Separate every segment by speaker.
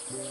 Speaker 1: Hello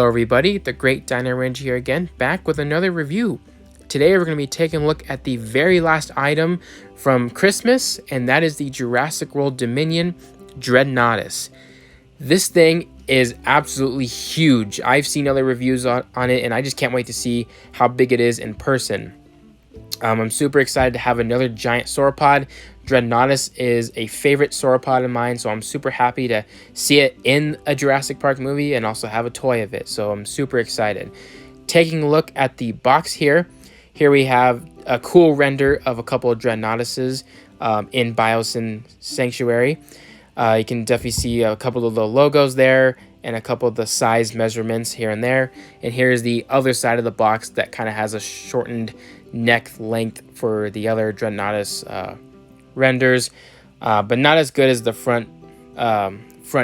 Speaker 1: everybody, the Great Dino Ranger here again, back with another review. Today we're going to be taking a look at the very last item from Christmas, and that is the Jurassic World Dominion Dreadnoughtus. This thing is absolutely huge. I've seen other reviews on it, and I just can't wait to see how big it is in person. I'm super excited to have another giant sauropod. Dreadnoughtus is a favorite sauropod of mine, so I'm super happy to see it in a Jurassic Park movie and also have a toy of it, so I'm super excited. Taking a look at the box here we have a cool render of a couple of Dreadnoughtuses in Biosin Sanctuary. You can definitely see a couple of the logos there and a couple of the size measurements here and there. And here's the other side of the box that kind of has a shortened neck length for the other Dreadnoughtus renders, but not as good as the front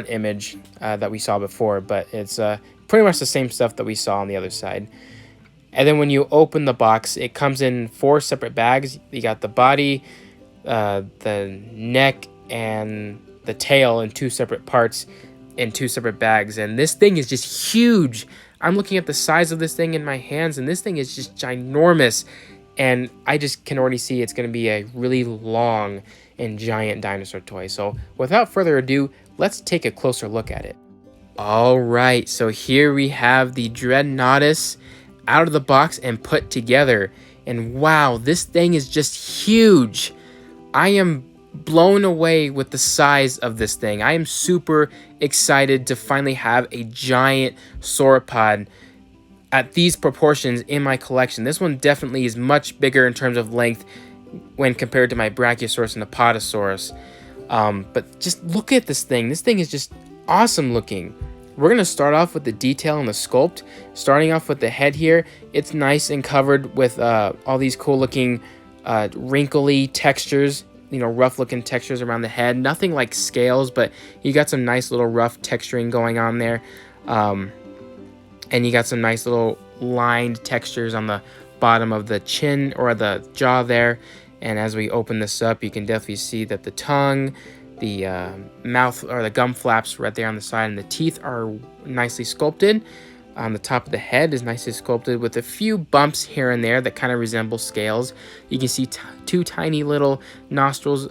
Speaker 1: image that we saw before, but it's pretty much the same stuff that we saw on the other side. And then when you open the box, it comes in 4 separate bags. You got the body, the neck, and the tail in 2 separate parts in 2 separate bags. And this thing is just huge. I'm looking at the size of this thing in my hands, and this thing is just ginormous. And I just can already see it's going to be a really long and giant dinosaur toy. So without further ado, let's take a closer look at it. All right, so here we have the Dreadnoughtus out of the box and put together. And wow, this thing is just huge. I am blown away with the size of this thing. I am super excited to finally have a giant sauropod at these proportions in my collection. This one definitely is much bigger in terms of length when compared to my Brachiosaurus and Apatosaurus. But just look at this thing. This thing is just awesome looking. We're going to start off with the detail and the sculpt. Starting off with the head here, it's nice and covered with all these cool looking wrinkly textures, you know, rough looking textures around the head. Nothing like scales, but you got some nice little rough texturing going on there. And you got some nice little lined textures on the bottom of the chin or the jaw there. And as we open this up, you can definitely see that the tongue, the mouth or the gum flaps right there on the side, and the teeth are nicely sculpted. On the top of the head is nicely sculpted with a few bumps here and there that kind of resemble scales. You can see 2 tiny little nostrils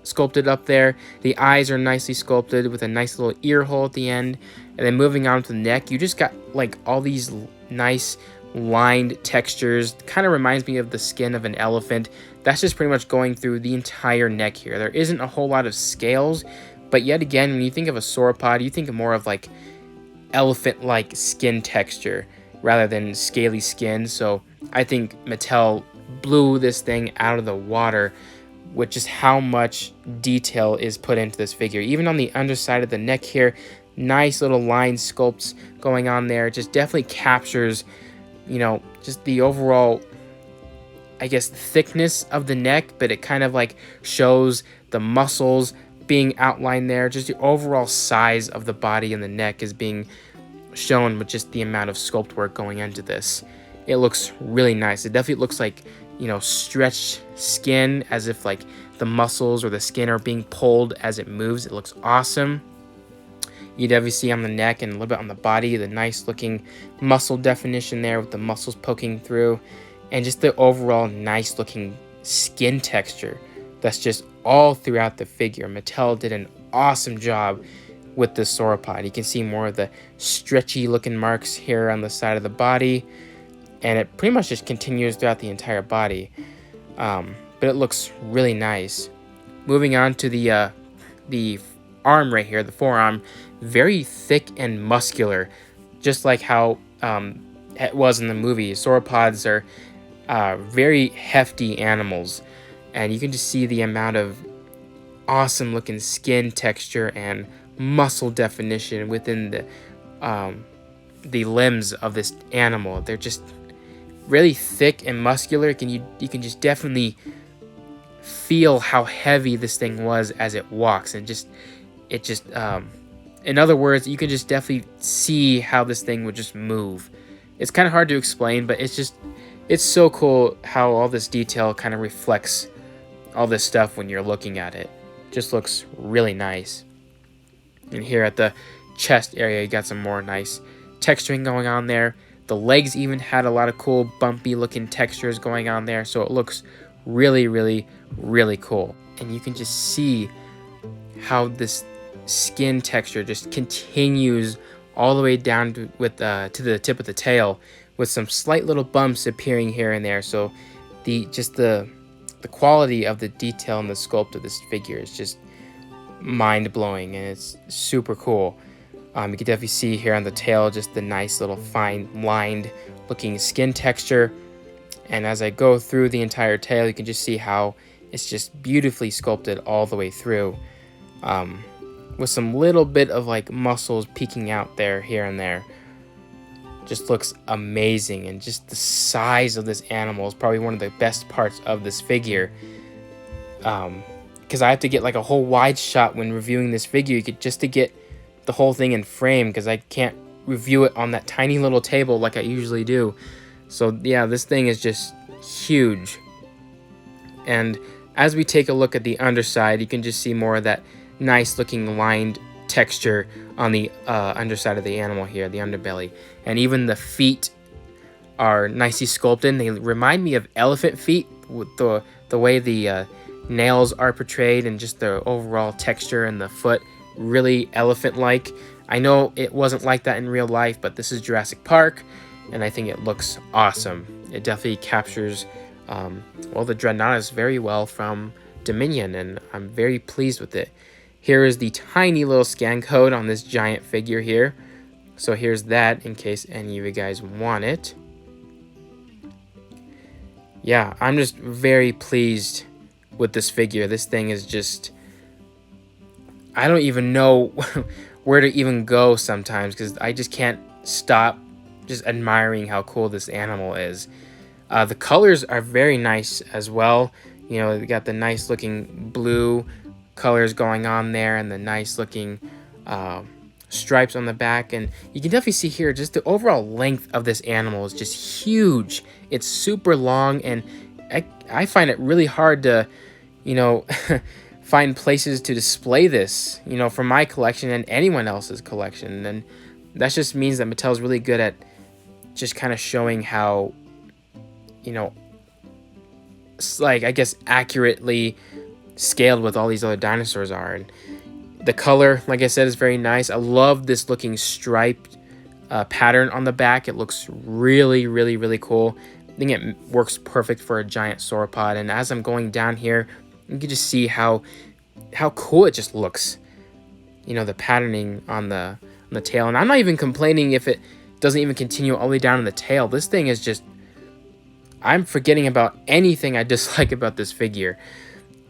Speaker 1: sculpted up there. The eyes are nicely sculpted with a nice little ear hole at the end. And then moving on to the neck, you just got like all these nice lined textures. Kind of reminds me of the skin of an elephant. That's just pretty much going through the entire neck here. There isn't a whole lot of scales, but yet again, when you think of a sauropod, you think of more of like elephant-like skin texture rather than scaly skin. So I think Mattel blew this thing out of the water with just how much detail is put into this figure. Even on the underside of the neck here, nice little line sculpts going on there. Just definitely captures, you know, just the overall, I guess, thickness of the neck, but it kind of like shows the muscles being outlined there. Just the overall size of the body and the neck is being shown with just the amount of sculpt work going into this. It looks really nice. It definitely looks like, you know, stretched skin, as if like the muscles or the skin are being pulled as it moves. It looks awesome. You definitely see on the neck and a little bit on the body the nice looking muscle definition there with the muscles poking through, and just the overall nice looking skin texture that's just all throughout the figure. Mattel did an awesome job with this sauropod. You can see more of the stretchy looking marks here on the side of the body, and it pretty much just continues throughout the entire body. But it looks really nice. Moving on to the arm right here, the forearm, very thick and muscular, just like how it was in the movie. Sauropods are very hefty animals, and you can just see the amount of awesome looking skin texture and muscle definition within the limbs of this animal. They're just really thick and muscular. You can just definitely feel how heavy this thing was as it walks, and in other words, you can just definitely see how this thing would just move. It's kind of hard to explain, but it's so cool how all this detail kind of reflects all this stuff when you're looking at it. Just looks really nice. And here at the chest area, you got some more nice texturing going on there. The legs even had a lot of cool bumpy looking textures going on there, so it looks really, really, really cool. And you can just see how this skin texture just continues all the way down to the tip of the tail, with some slight little bumps appearing here and there. So the quality of the detail and the sculpt of this figure is just mind-blowing, and it's super cool. You can definitely see here on the tail just the nice little fine lined looking skin texture, and as I go through the entire tail, you can just see how it's just beautifully sculpted all the way through, with some little bit of like muscles peeking out there here and there. Just looks amazing, and just the size of this animal is probably one of the best parts of this figure, because I have to get like a whole wide shot when reviewing this figure just to get the whole thing in frame, because I can't review it on that tiny little table like I usually do. So yeah, this thing is just huge. And as we take a look at the underside, you can just see more of that nice looking lined texture on the underside of the animal here, the underbelly. And even the feet are nicely sculpted. They remind me of elephant feet with the way the nails are portrayed, and just the overall texture and the foot, really elephant-like. I know it wasn't like that in real life, but this is Jurassic Park, and I think it looks awesome. It definitely captures the Dreadnoughtus very well from Dominion, and I'm very pleased with it. Here is the tiny little scan code on this giant figure here. So here's that in case any of you guys want it. Yeah, I'm just very pleased with this figure. This thing is just, I don't even know where to even go sometimes, because I just can't stop just admiring how cool this animal is. The colors are very nice as well. You know, we got the nice looking blue colors going on there, and the nice looking stripes on the back. And you can definitely see here just the overall length of this animal is just huge. It's super long, and I find it really hard to, you know, find places to display this, you know, for my collection and anyone else's collection. And that just means that Mattel's really good at just kind of showing how, you know, like, I guess, accurately scaled with all these other dinosaurs are. And the color, like I said, is very nice. I love this looking striped pattern on the back. It looks really, really, really cool. I think it works perfect for a giant sauropod. And as I'm going down here, you can just see how cool it just looks. You know, the patterning on the tail. And I'm not even complaining if it doesn't even continue all the way down in the tail. This thing is just, I'm forgetting about anything I dislike about this figure.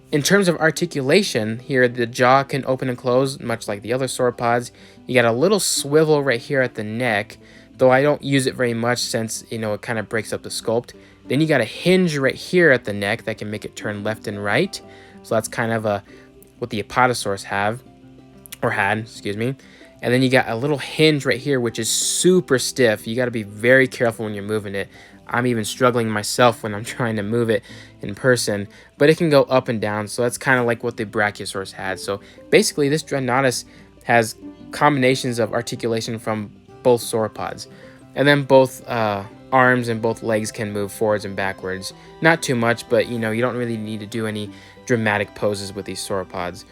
Speaker 1: In terms of articulation, here the jaw can open and close, much like the other sauropods. You got a little swivel right here at the neck, though I don't use it very much since, you know, it kind of breaks up the sculpt. Then you got a hinge right here at the neck that can make it turn left and right. So that's kind of what the Apatosaurus had. And then you got a little hinge right here, which is super stiff. You got to be very careful when you're moving it. I'm even struggling myself when I'm trying to move it in person, but it can go up and down. So that's kind of like what the Brachiosaurus had. So basically this Dreadnoughtus has combinations of articulation from both sauropods. And then both arms and both legs can move forwards and backwards. Not too much, but you know, you don't really need to do any dramatic poses with these sauropods.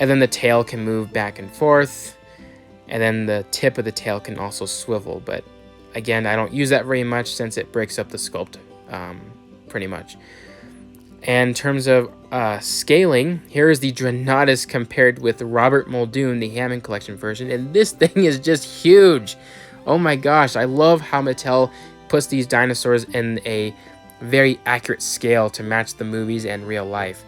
Speaker 1: And then the tail can move back and forth. And then the tip of the tail can also swivel, but again, I don't use that very much since it breaks up the sculpt pretty much. And in terms of scaling, here is the Dreadnoughtus compared with Robert Muldoon, the Hammond Collection version, and this thing is just huge. Oh my gosh, I love how Mattel puts these dinosaurs in a very accurate scale to match the movies and real life.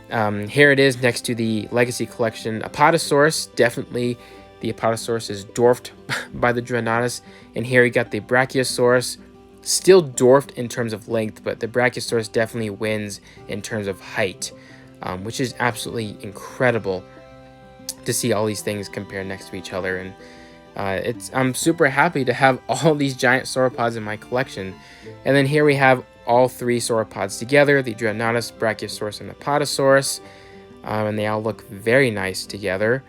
Speaker 1: Here it is next to the Legacy Collection Apatosaurus. Definitely the Apatosaurus is dwarfed by the Dreadnoughtus. And here you got the Brachiosaurus, still dwarfed in terms of length, but the Brachiosaurus definitely wins in terms of height, which is absolutely incredible to see all these things compared next to each other. And I'm super happy to have all these giant sauropods in my collection. And then here we have all three sauropods together, the Dreadnoughtus, Brachiosaurus, and Apatosaurus. And they all look very nice together.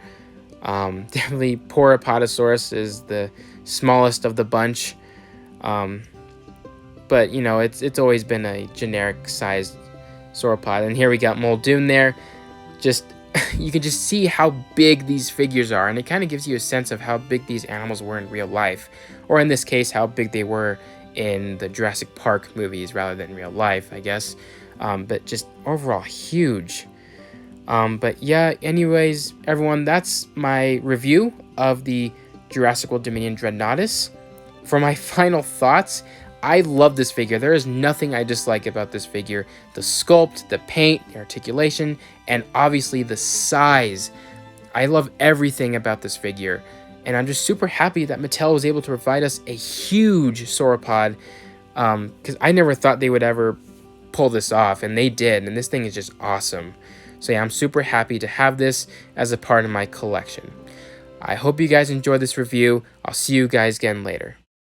Speaker 1: Definitely poor Apatosaurus is the smallest of the bunch. But, you know, it's always been a generic-sized sauropod. And here we got Muldoon there. Just you can just see how big these figures are, and it kind of gives you a sense of how big these animals were in real life, or in this case, how big they were in the Jurassic Park movies rather than real life, I guess. But just overall huge. But yeah, anyways, everyone, that's my review of the Jurassic World Dominion Dreadnoughtus. For my final thoughts, I love this figure. There is nothing I dislike about this figure. The sculpt, the paint, the articulation, and obviously the size. I love everything about this figure. And I'm just super happy that Mattel was able to provide us a huge sauropod. Because I never thought they would ever pull this off, and they did. And this thing is just awesome. So yeah, I'm super happy to have this as a part of my collection. I hope you guys enjoyed this review. I'll see you guys again later.